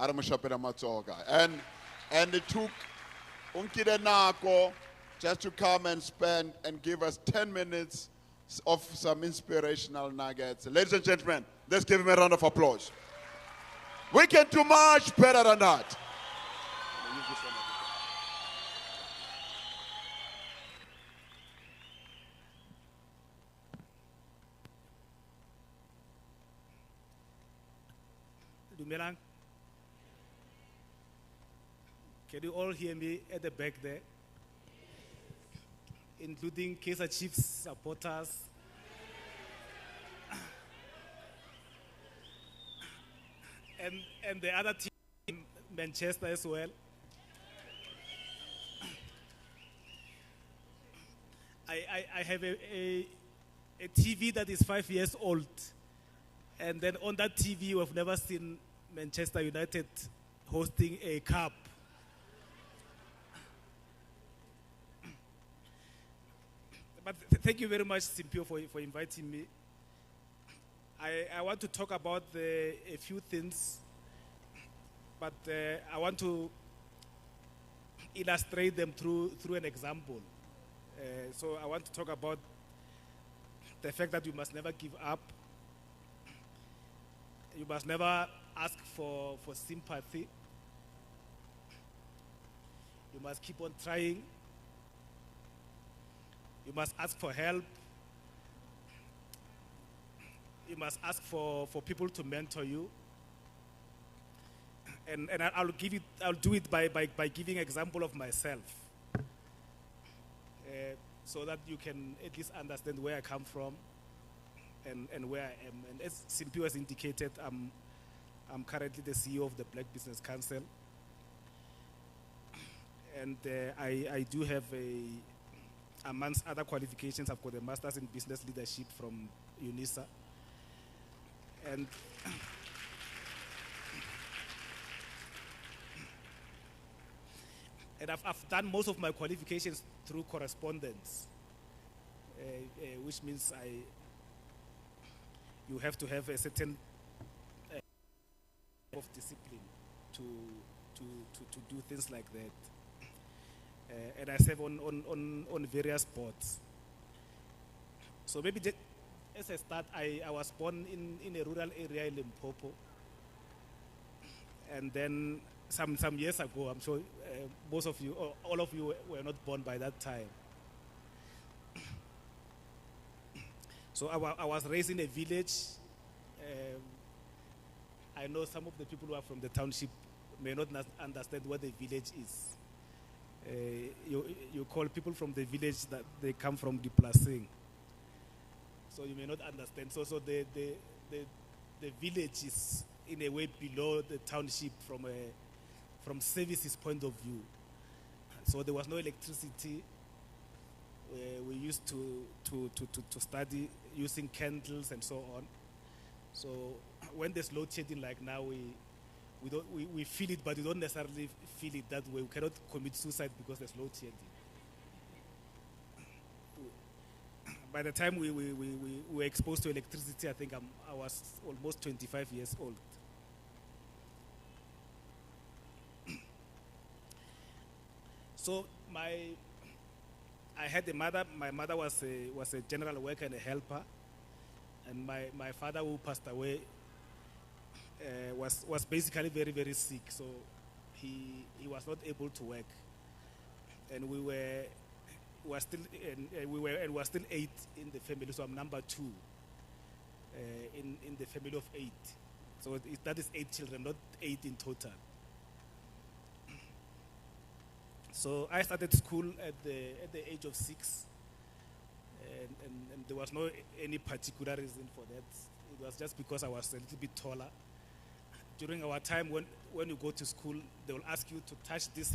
are mo shapela matsoga. And it took unkile nako just to come and spend and give us 10 minutes of some inspirational nuggets. Ladies and gentlemen, let's give him a round of applause. We can do much better than that. Dumelang. Can you all hear me at the back there? Including Kaizer Chiefs supporters. And the other team in Manchester as well. I have a TV that is 5 years old. And then on that TV, we've never seen Manchester United hosting a cup. But thank you very much, Simpio, for inviting me. I want to talk about a few things, but I want to illustrate them through an example. So I want to talk about the fact that you must never give up. You must never ask for sympathy. You must keep on trying. You must ask for help. You must ask for people to mentor you. And I'll do it by giving an example of myself. So that you can at least understand where I come from and where I am. And as Simpio has indicated, I'm currently the CEO of the Black Business Council. And I do have amongst other qualifications, I've got a master's in business leadership from UNISA. And I've done most of my qualifications through correspondence, which means you have to have a certain of discipline to do things like that. And I serve on various boards. So maybe as a start, I was born in a rural area in Limpopo. And then some years ago, I'm sure most of you, or all of you were not born by that time. So I was raised in a village. I know some of the people who are from the township may not understand what the village is. You call people from the village that they come from the Plasing. So you may not understand. So the village is in a way below the township from services point of view. So there was no electricity. We used to study using candles and so on. So when there's load shedding like now, we feel it, but we don't necessarily feel it that way. We cannot commit suicide because there's load shedding. By the time we were exposed to electricity, I think I was almost 25 years old. So I had a mother. My mother was a general worker and a helper, and my father, who passed away, was basically very, very sick. So he was not able to work, and we were still 8 in the family. So I'm number 2 in the family of 8. So that is 8 children, not 8 in total. So I started school at the age of 6, and there was no any particular reason for that. It was just because I was a little bit taller. During our time, when you go to school, they will ask you to touch this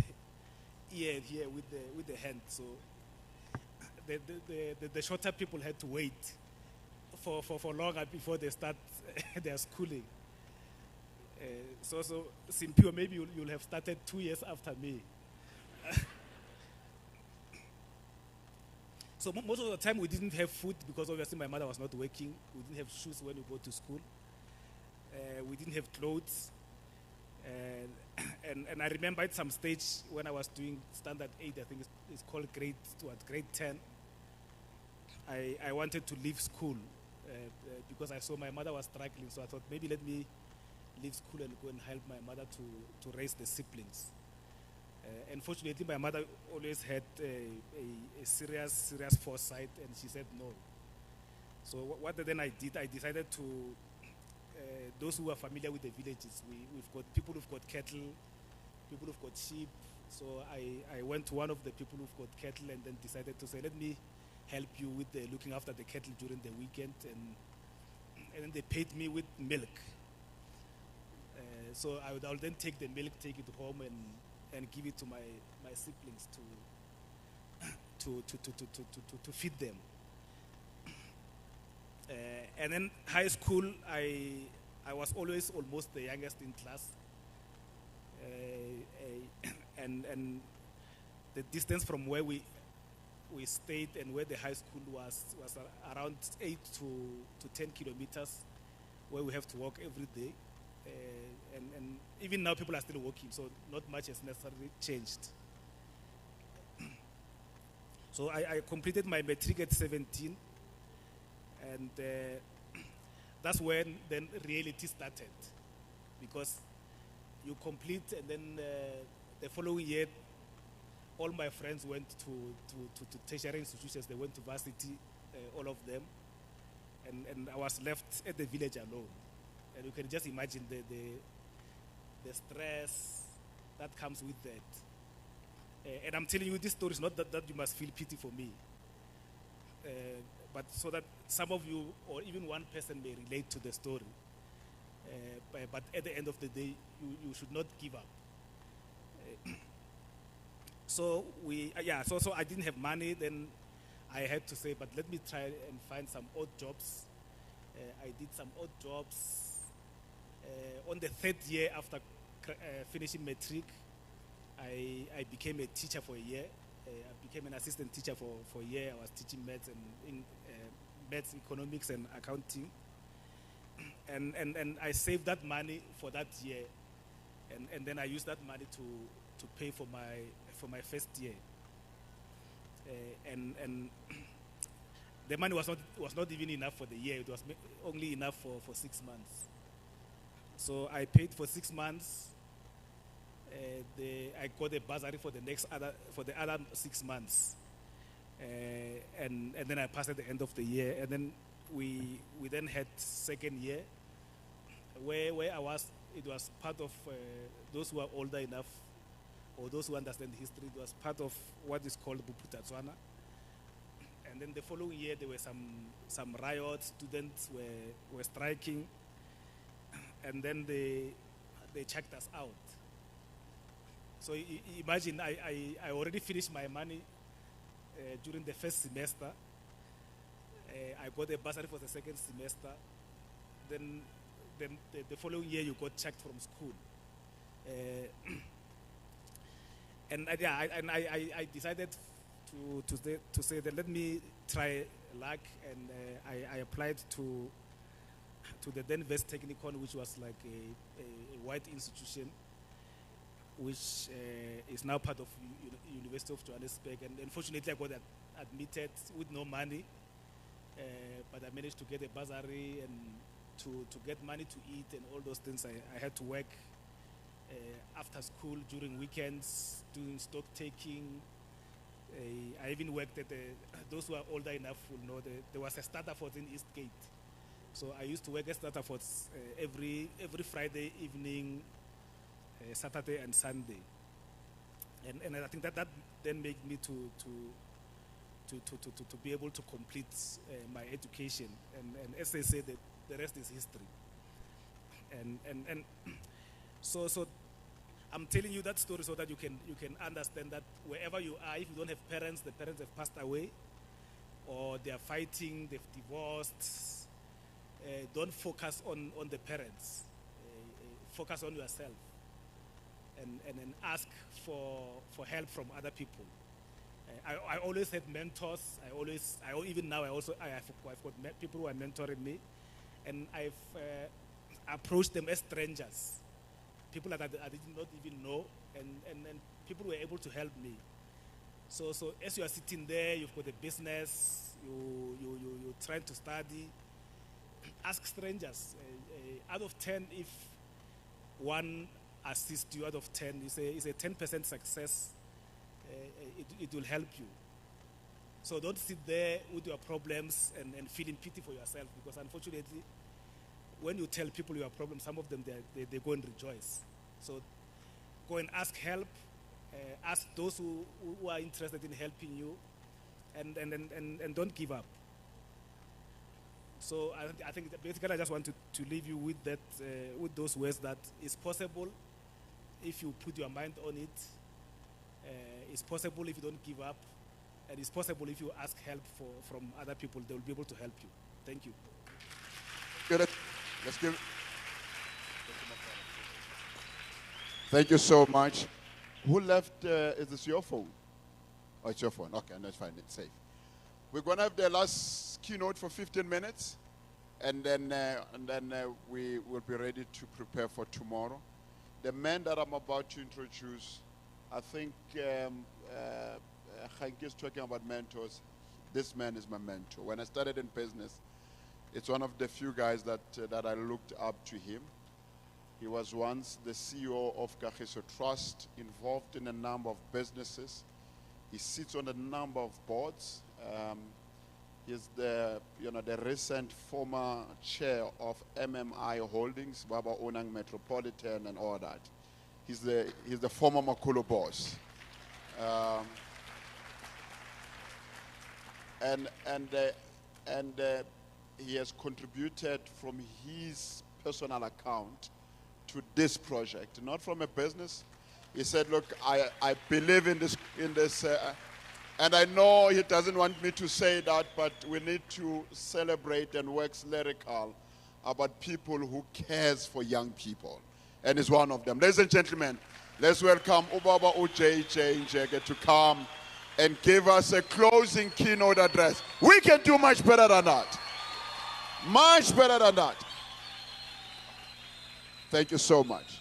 ear here with the hand. So the shorter people had to wait for longer before they start their schooling. So Simpio, maybe you'll have started 2 years after me. So most of the time we didn't have food because obviously my mother was not working. We didn't have shoes when we go to school. We didn't have clothes. And I remember at some stage when I was doing standard 8, I think it's called grade 10. I wanted to leave school because I saw my mother was struggling. So I thought maybe let me leave school and go and help my mother to raise the siblings. Unfortunately, my mother always had a serious foresight, and she said no. So what then I did, I decided to, those who are familiar with the villages, we've got people who've got cattle, people who've got sheep. So I went to one of the people who've got cattle and then decided to say, let me help you with the looking after the cattle during the weekend. And then they paid me with milk. So I'll then take the milk, take it home and give it to my siblings to feed them. And then high school, I was always almost the youngest in class. And the distance from where we stayed and where the high school was around 8 to 10 kilometers, where we have to walk every day. And even now people are still walking, so not much has necessarily changed. So I completed my matric at 17, and that's when then reality started, because you complete, and then the following year all my friends went to tertiary institutions. They went to varsity, all of them, and I was left at the village alone. And you can just imagine the stress that comes with that. And I'm telling you this story is not that you must feel pity for me, but so that some of you or even one person may relate to the story. But at the end of the day, you should not give up. So I didn't have money. Then I had to say, but let me try and find some odd jobs. I did some odd jobs. On the third year after finishing matric, I became a teacher for a year. I became an assistant teacher for a year. I was teaching maths and maths, economics, and accounting. And I saved that money for that year, and then I used that money to pay for my first year. And the money was not even enough for the year. It was only enough for 6 months. So I paid for 6 months. I got a bursary for the other 6 months, and then I passed at the end of the year. And then we then had second year, where I was. It was part of those who are older enough, or those who understand history. It was part of what is called Buputatswana. And then the following year there were some riots. Students were striking, and then they checked us out. So imagine I already finished my money during the first semester. I got a bursary for the second semester. Then the following year you got checked from school. And I decided to say that let me try luck, and I applied to the then West Technicon, which was like a white institution, which is now part of University of Johannesburg. And unfortunately, I got admitted with no money, but I managed to get a bursary and to get money to eat and all those things. I had to work after school during weekends, doing stock taking. I even worked at those who are older enough will know that there was a starter fort in Eastgate. So I used to work at starter forts every Friday evening, Saturday and Sunday, and I think that then made me to be able to complete my education, and as they say, that the rest is history. And so I'm telling you that story so that you can understand that wherever you are, if you don't have parents, the parents have passed away, or they are fighting, they've divorced. Don't focus on the parents. Focus on yourself, and ask for help from other people. I always had mentors. Even now I've got people who are mentoring me, and I've approached them as strangers, people that I did not even know, and people were able to help me. So as you are sitting there, you've got a business, you're trying to study, ask strangers. Out of 10, if one assists you out of 10, it's a 10% success. It will help you. So don't sit there with your problems and feeling pity for yourself, because unfortunately, when you tell people your problems, some of them, they go and rejoice. So go and ask help. Ask those who are interested in helping you, and don't give up. So I think that basically I just want to leave you with that, with those words, that it's possible if you put your mind on it. It's possible if you don't give up, and it's possible if you ask help from other people. They will be able to help you. Thank you. Good. Let's give. Thank you so much. Who left? Is this your phone? Oh, it's your phone. Okay, that's fine. It's safe. We're going to have the last keynote for 15 minutes, and then we will be ready to prepare for tomorrow. The man that I'm about to introduce, I think Hank is talking about mentors. This man is my mentor. When I started in business, it's one of the few guys that I looked up to him. He was once the CEO of Kagiso Trust, involved in a number of businesses. He sits on a number of boards. He's the recent former chair of MMI Holdings, Baba Onang Metropolitan, and all that. He's the former Makulu boss. And he has contributed from his personal account to this project, not from a business. He said, look, I believe in this, and I know he doesn't want me to say that, but we need to celebrate and wax lyrical about people who cares for young people. And he's one of them. Ladies and gentlemen, let's welcome Ubaba UJJ Njeke to come and give us a closing keynote address. We can do much better than that. Much better than that. Thank you so much.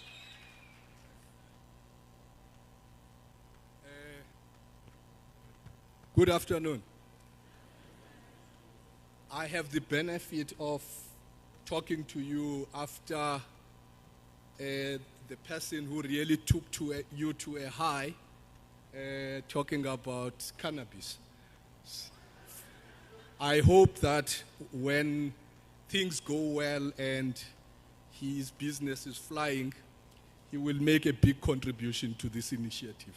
Good afternoon. I have the benefit of talking to you after the person who really took you to a high, talking about cannabis. I hope that when things go well and his business is flying, he will make a big contribution to this initiative.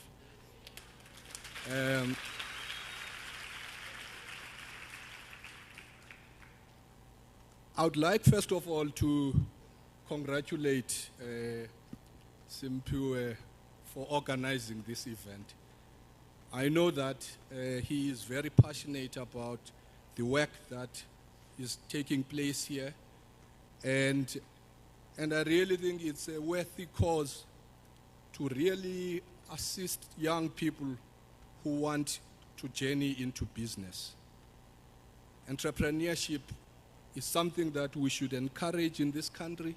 I would like, first of all, to congratulate Simpiwe for organizing this event. I know that he is very passionate about the work that is taking place here, and I really think it's a worthy cause to really assist young people who want to journey into business. Entrepreneurship is something that we should encourage in this country,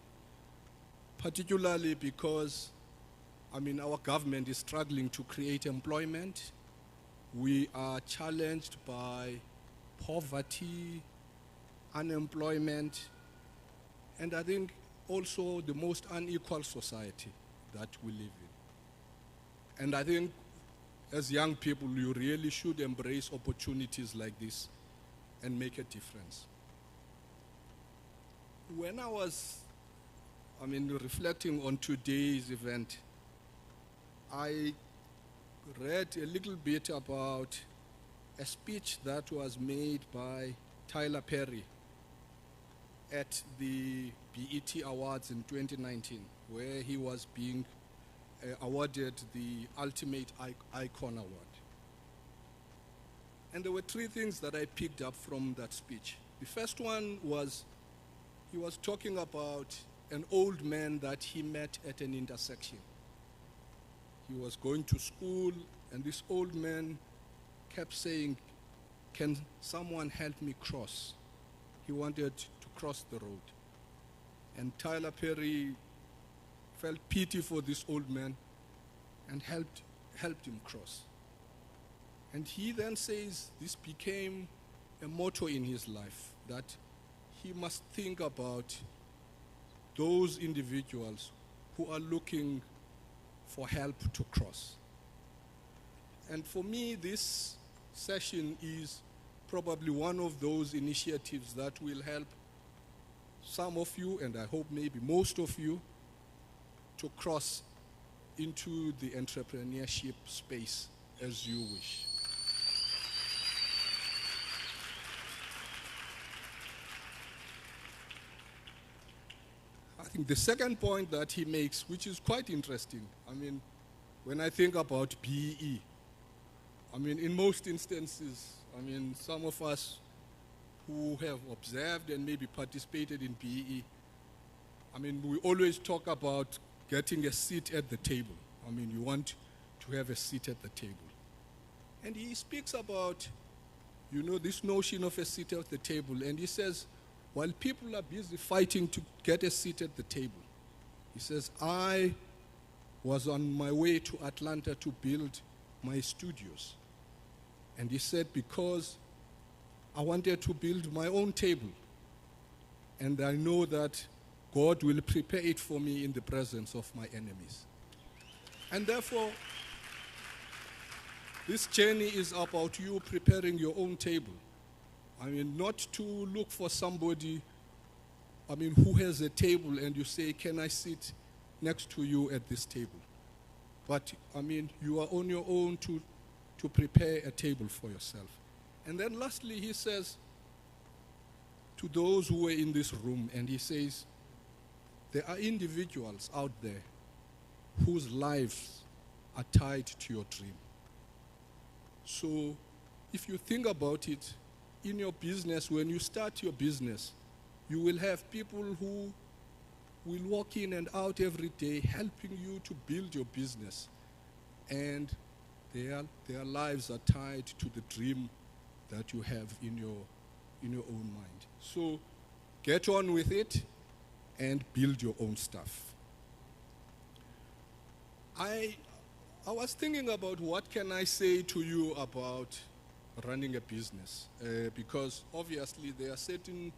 particularly because, our government is struggling to create employment. We are challenged by poverty, unemployment, and I think also the most unequal society that we live in. And I think as young people, you really should embrace opportunities like this and make a difference. When I was, reflecting on today's event, I read a little bit about a speech that was made by Tyler Perry at the BET Awards in 2019, where he was being awarded the Ultimate Icon Award. And there were three things that I picked up from that speech. The first one was, he was talking about an old man that he met at an intersection. He was going to school, and this old man kept saying, "Can someone help me cross?" He wanted to cross the road. And Tyler Perry felt pity for this old man and helped him cross. And he then says this became a motto in his life, that he must think about those individuals who are looking for help to cross. And for me, this session is probably one of those initiatives that will help some of you, and I hope maybe most of you, to cross into the entrepreneurship space as you wish. I think the second point that he makes, which is quite interesting, I mean, when I think about BEE, I mean, in most instances, I mean, some of us who have observed and maybe participated in BEE, I mean, we always talk about getting a seat at the table. I mean, you want to have a seat at the table. And he speaks about, you know, this notion of a seat at the table. And he says, while people are busy fighting to get a seat at the table, he says, I was on my way to Atlanta to build my studios. And he said, because I wanted to build my own table, and I know that God will prepare it for me in the presence of my enemies. And therefore, this journey is about you preparing your own table. I mean, not to look for somebody, I mean, who has a table and you say, can I sit next to you at this table? But, I mean, you are on your own to prepare a table for yourself. And then lastly, he says to those who are in this room, and he says, there are individuals out there whose lives are tied to your dream. So if you think about it, in your business, when you start your business, you will have people who will walk in and out every day helping you to build your business. And their lives are tied to the dream that you have in your own mind. So get on with it and build your own stuff. I was thinking about what can I say to you about running a business, because obviously there are certain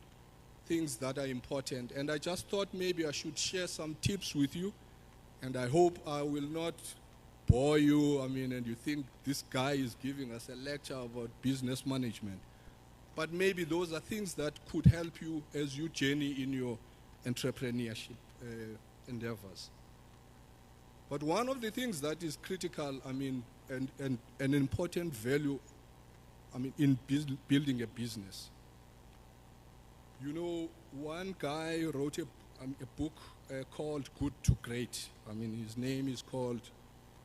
things that are important, and I just thought maybe I should share some tips with you, and I hope I will not bore you, I mean, and you think this guy is giving us a lecture about business management. But maybe those are things that could help you as you journey in your entrepreneurship endeavors. But one of the things that is critical, I mean, and an important value, I mean, in building a business. You know, one guy wrote a book called Good to Great. I mean, his name is called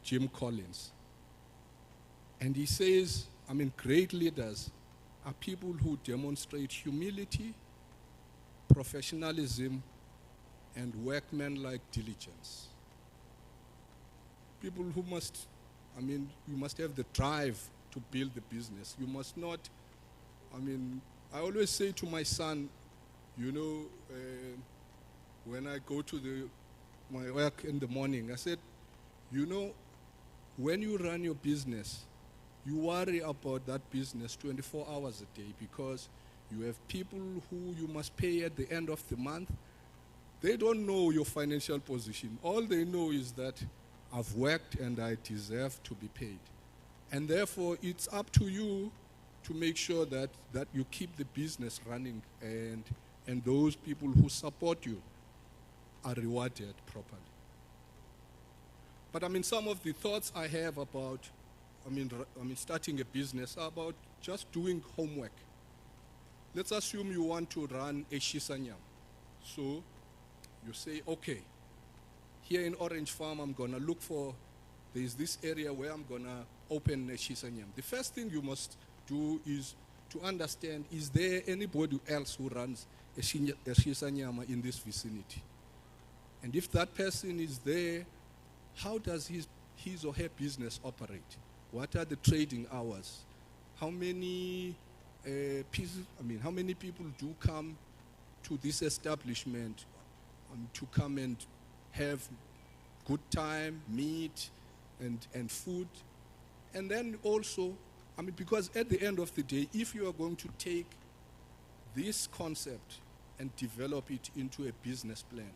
Jim Collins. And he says, I mean, great leaders are people who demonstrate humility, professionalism, and workmanlike diligence. People who must, I mean, you must have the drive to build the business. You must not, I mean, I always say to my son, you know, when I go to my work in the morning, I said, you know, when you run your business, you worry about that business 24 hours a day because you have people who you must pay at the end of the month. They don't know your financial position. All they know is that I've worked and I deserve to be paid. And therefore, it's up to you to make sure that you keep the business running and those people who support you are rewarded properly. But I mean, some of the thoughts I have about, I mean, starting a business are about just doing homework. Let's assume you want to run a shisanyam. So you say, okay, here in Orange Farm, I'm going to look for, there's this area where I'm going to open a shisanyam. The first thing you must do is to understand, is there anybody else who runs a shisanyama in this vicinity? And if that person is there, how does his or her business operate? What are the trading hours? How many how many people do come to this establishment to come and have good time, meat, and food. And then also, I mean, because at the end of the day, if you are going to take this concept and develop it into a business plan,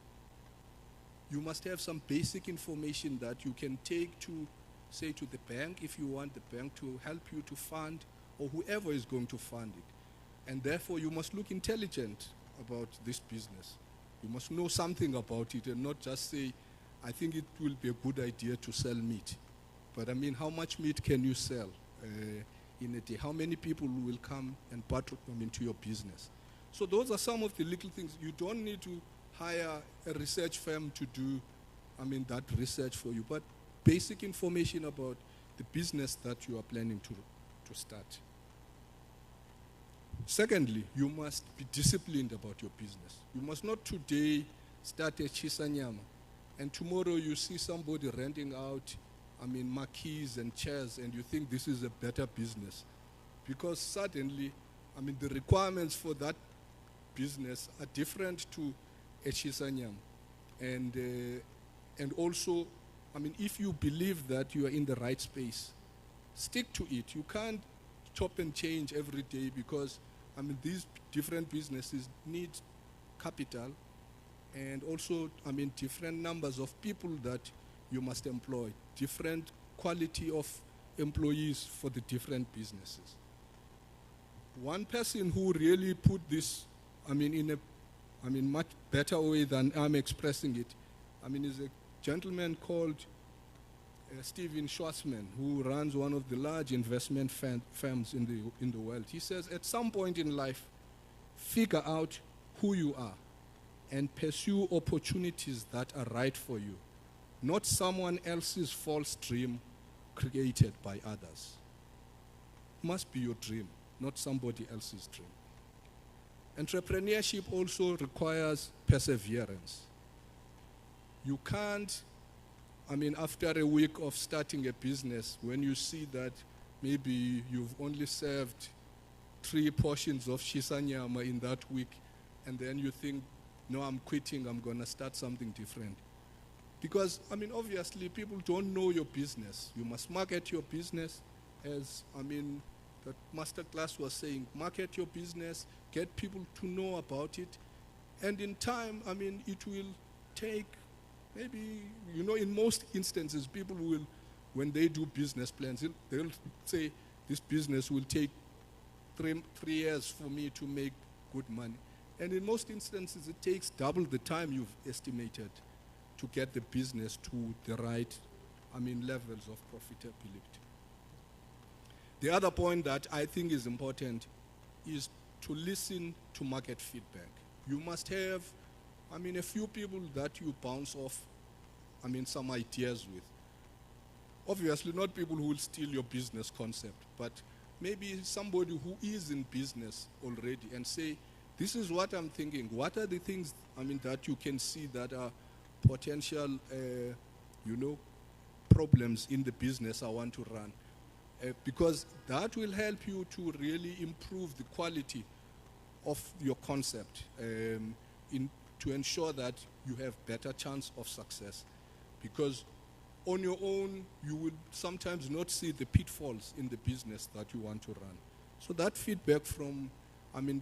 you must have some basic information that you can take to, say, to the bank if you want the bank to help you to fund, or whoever is going to fund it. And therefore, you must look intelligent about this business. You must know something about it and not just say, I think it will be a good idea to sell meat. But I mean, how much meat can you sell in a day? How many people will come and butter into your business? So those are some of the little things. You don't need to hire a research firm to do, that research for you. But basic information about the business that you are planning to start. Secondly, you must be disciplined about your business. You must not today start a chisanyama and tomorrow you see somebody renting out, marquees and chairs, and you think this is a better business. Because suddenly, the requirements for that business are different to a chisanyama. And also, if you believe that you are in the right space, stick to it. You can't chop and change every day because, these different businesses need capital and also, different numbers of people that you must employ, different quality of employees for the different businesses. One person who really put this, in a much better way than I'm expressing it, is a gentleman called Steven Schwarzman, who runs one of the large investment firms in the world. He says, at some point in life, figure out who you are and pursue opportunities that are right for you, not someone else's false dream created by others. It must be your dream, not somebody else's dream. Entrepreneurship also requires perseverance. You can't, after a week of starting a business, when you see that maybe you've only served 3 portions of shisanyama in that week, and then you think, no, I'm quitting, I'm going to start something different. Because, obviously, people don't know your business. You must market your business as, the master class was saying, market your business, get people to know about it. And in time, it will take, maybe, in most instances, people will, when they do business plans, they'll say, this business will take 3 years for me to make good money. And in most instances, it takes double the time you've estimated to get the business to the right, levels of profitability. The other point that I think is important is to listen to market feedback. You must have, a few people that you bounce off, some ideas with. Obviously, not people who will steal your business concept, but maybe somebody who is in business already and say, this is what I'm thinking. What are the things, that you can see that are potential, problems in the business I want to run? Because that will help you to really improve the quality of your concept to ensure that you have better chance of success. Because on your own, you will sometimes not see the pitfalls in the business that you want to run. So that feedback from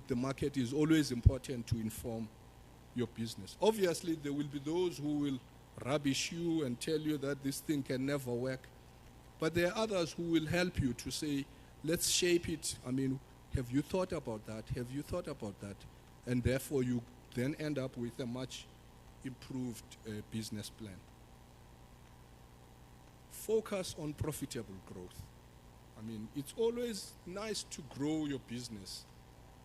the market is always important to inform your business. Obviously, there will be those who will rubbish you and tell you that this thing can never work. But there are others who will help you to say, let's shape it. Have you thought about that? Have you thought about that? And therefore, you then end up with a much improved business plan. Focus on profitable growth. It's always nice to grow your business.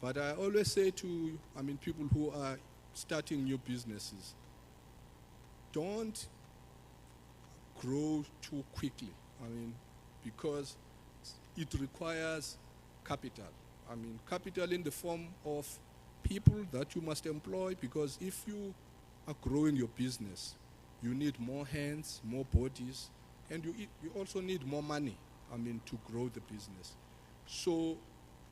But I always say to, people who are starting new businesses, don't grow too quickly. Because it requires capital. Capital in the form of people that you must employ, because if you are growing your business, you need more hands, more bodies, and you also need more money, to grow the business. So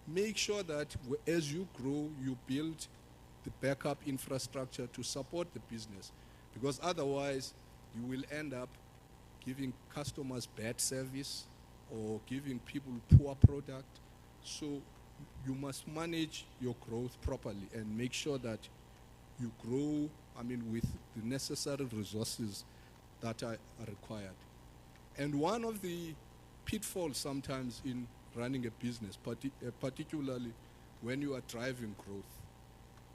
make sure that as you grow, you build the backup infrastructure to support the business. Because otherwise, you will end up giving customers bad service or giving people poor product. So you must manage your growth properly and make sure that you grow, with the necessary resources that are required. And one of the pitfalls sometimes in running a business, particularly when you are driving growth,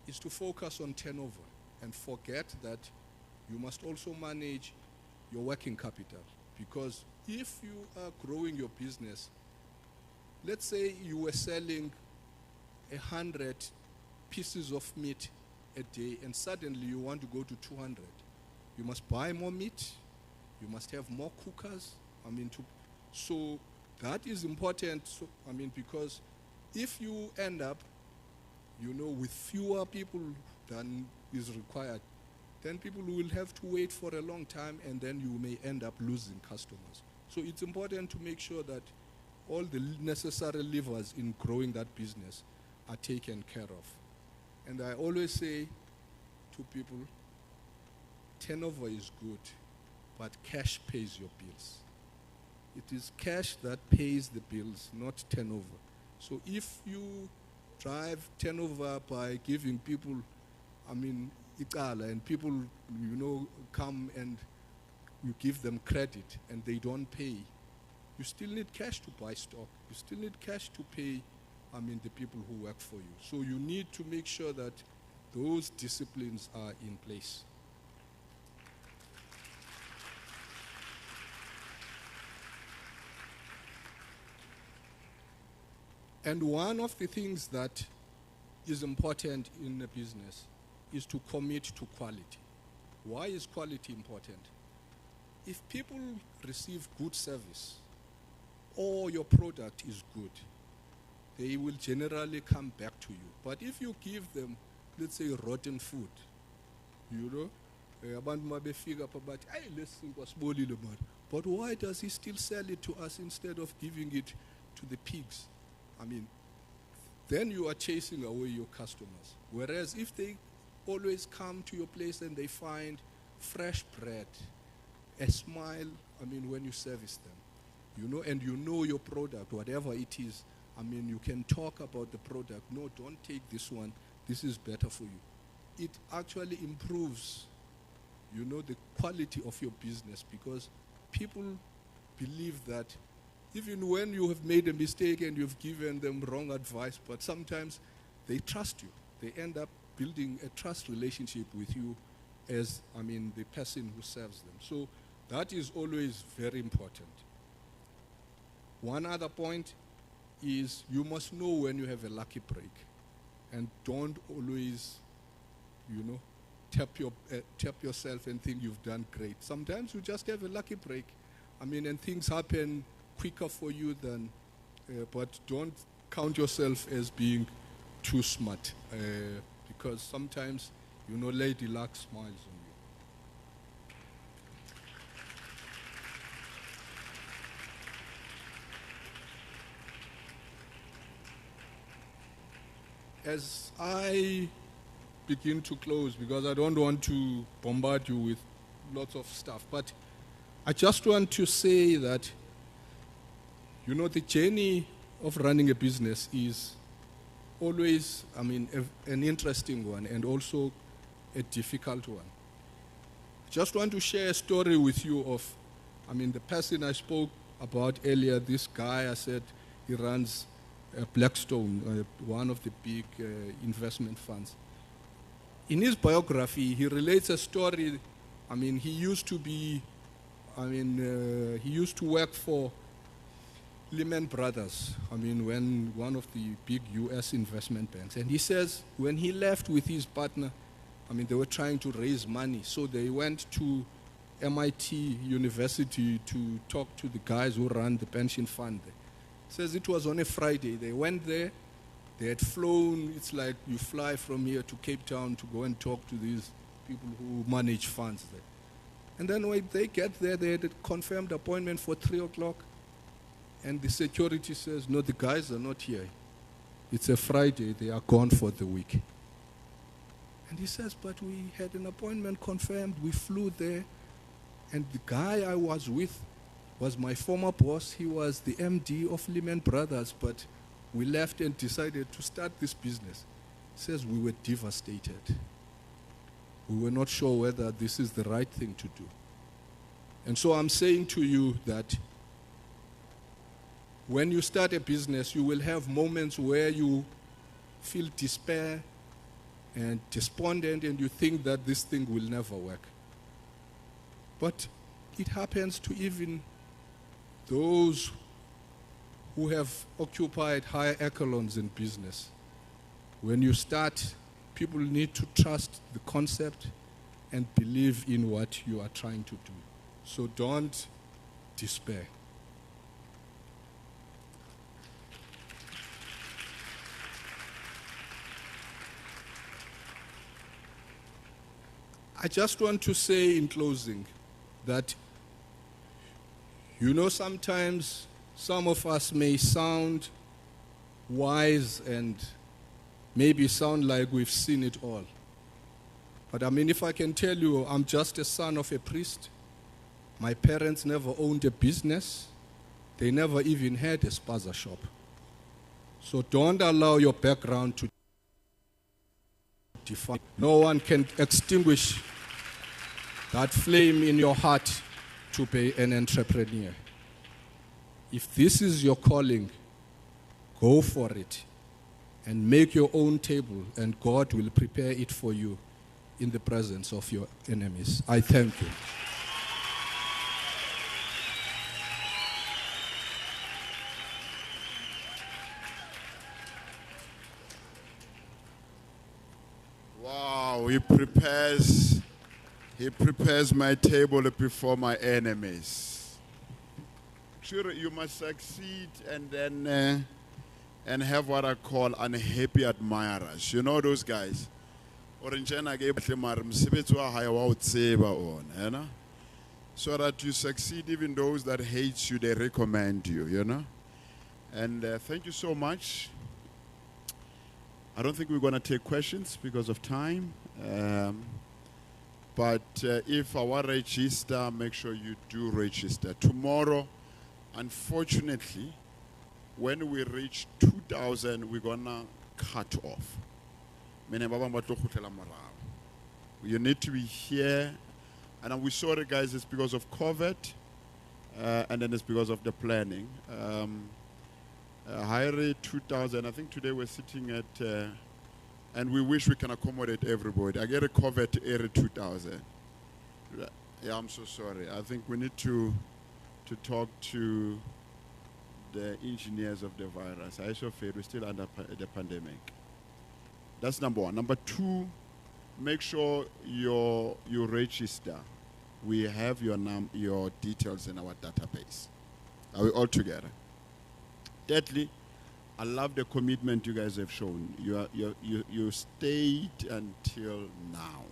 is to focus on turnover and forget that you must also manage your working capital. Because if you are growing your business, let's say you were selling 100 pieces of meat a day and suddenly you want to go to 200. You must buy more meat, you must have more cookers. So that is important. So, because if you end up, with fewer people than is required, then people will have to wait for a long time and then you may end up losing customers. So it's important to make sure that all the necessary levers in growing that business are taken care of. And I always say to people, turnover is good, but cash pays your bills. It is cash that pays the bills, not turnover. So if you drive turnover by giving people, and people, come and you give them credit and they don't pay, you still need cash to buy stock. You still need cash to pay, the people who work for you. So you need to make sure that those disciplines are in place. And one of the things that is important in a business is to commit to quality. Why is quality important? If people receive good service or your product is good, they will generally come back to you. But if you give them, let's say, rotten food, abantu mabefika apha bathi, "Hey, lesinkwa sibolile man." But why does he still sell it to us instead of giving it to the pigs? Then you are chasing away your customers. Whereas if they always come to your place and they find fresh bread, a smile, when you service them, and your product, whatever it is, you can talk about the product. No, don't take this one. This is better for you. It actually improves, the quality of your business, because people believe that even when you have made a mistake and you've given them wrong advice, but sometimes they trust you. They end up building a trust relationship with you as, the person who serves them. So that is always very important. One other point is you must know when you have a lucky break, and don't always, tap yourself and think you've done great. Sometimes you just have a lucky break, and things happen quicker for you than, but don't count yourself as being too smart, because sometimes, Lady Luck smiles on you. As I begin to close, because I don't want to bombard you with lots of stuff, but I just want to say that, the journey of running a business is always, an interesting one and also a difficult one. I just want to share a story with you of, the person I spoke about earlier, this guy, I said he runs Blackstone, one of the big investment funds. In his biography, he relates a story. He used to be, he used to work for Lehman Brothers, when one of the big US investment banks. And he says when he left with his partner, they were trying to raise money. So they went to MIT University to talk to the guys who run the pension fund there. Says it was on a Friday. They went there. They had flown. It's like you fly from here to Cape Town to go and talk to these people who manage funds there. And then when they get there, they had a confirmed appointment for 3 o'clock. And the security says, no, the guys are not here. It's a Friday. They are gone for the week. And he says, but we had an appointment confirmed. We flew there. And the guy I was with was my former boss. He was the MD of Lehman Brothers, but we left and decided to start this business. He says we were devastated. We were not sure whether this is the right thing to do. And so I'm saying to you that when you start a business, you will have moments where you feel despair and despondent and you think that this thing will never work. But it happens to even those who have occupied higher echelons in business. When you start, people need to trust the concept and believe in what you are trying to do. So don't despair. I just want to say in closing that, sometimes some of us may sound wise and maybe sound like we've seen it all. But if I can tell you, I'm just a son of a priest. My parents never owned a business. They never even had a spaza shop. So don't allow your background to define. No one can extinguish that flame in your heart to be an entrepreneur. If this is your calling, go for it and make your own table, and God will prepare it for you in the presence of your enemies. I thank you. Wow, he prepares my table before my enemies. Sure, you must succeed and then and have what I call unhappy admirers. You know those guys? So that you succeed, even those that hate you, they recommend you, And thank you so much. I don't think we're going to take questions because of time. But if our register, make sure you do register. Tomorrow, unfortunately, when we reach 2,000, we're going to cut off. You need to be here. And we're sorry, guys, it's because of COVID. And then it's because of the planning. Hire 2,000. I think today we're sitting at, and we wish we can accommodate everybody. I get a COVID area 2,000. Yeah, I'm so sorry. I think we need to talk to the engineers of the virus. I so feel we're still under the pandemic. That's number one. Number two, make sure you register. We have your details in our database. Are we all together? Thirdly, I love the commitment you guys have shown. You stayed until now.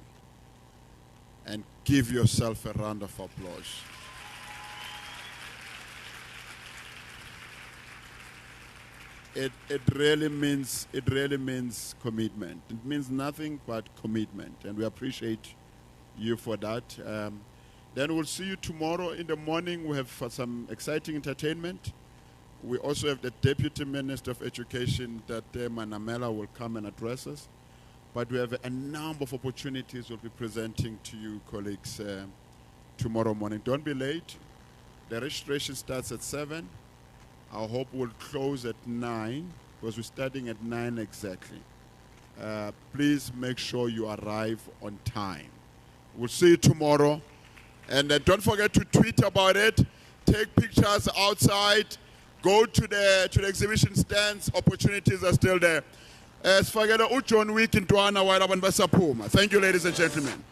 And give yourself a round of applause. It really means commitment. It means nothing but commitment, and we appreciate you for that. Then we'll see you tomorrow in the morning. We have some exciting entertainment. We also have the Deputy Minister of Education, that Manamela, will come and address us. But we have a number of opportunities we'll be presenting to you, colleagues, tomorrow morning. Don't be late. The registration starts at 7. I hope we'll close at 9, because we're starting at 9 exactly. Please make sure you arrive on time. We'll see you tomorrow. And don't forget to tweet about it. Take pictures outside. Go to the exhibition stands. Opportunities are still there. As forget John Week in Tuana while Thank you, ladies and gentlemen.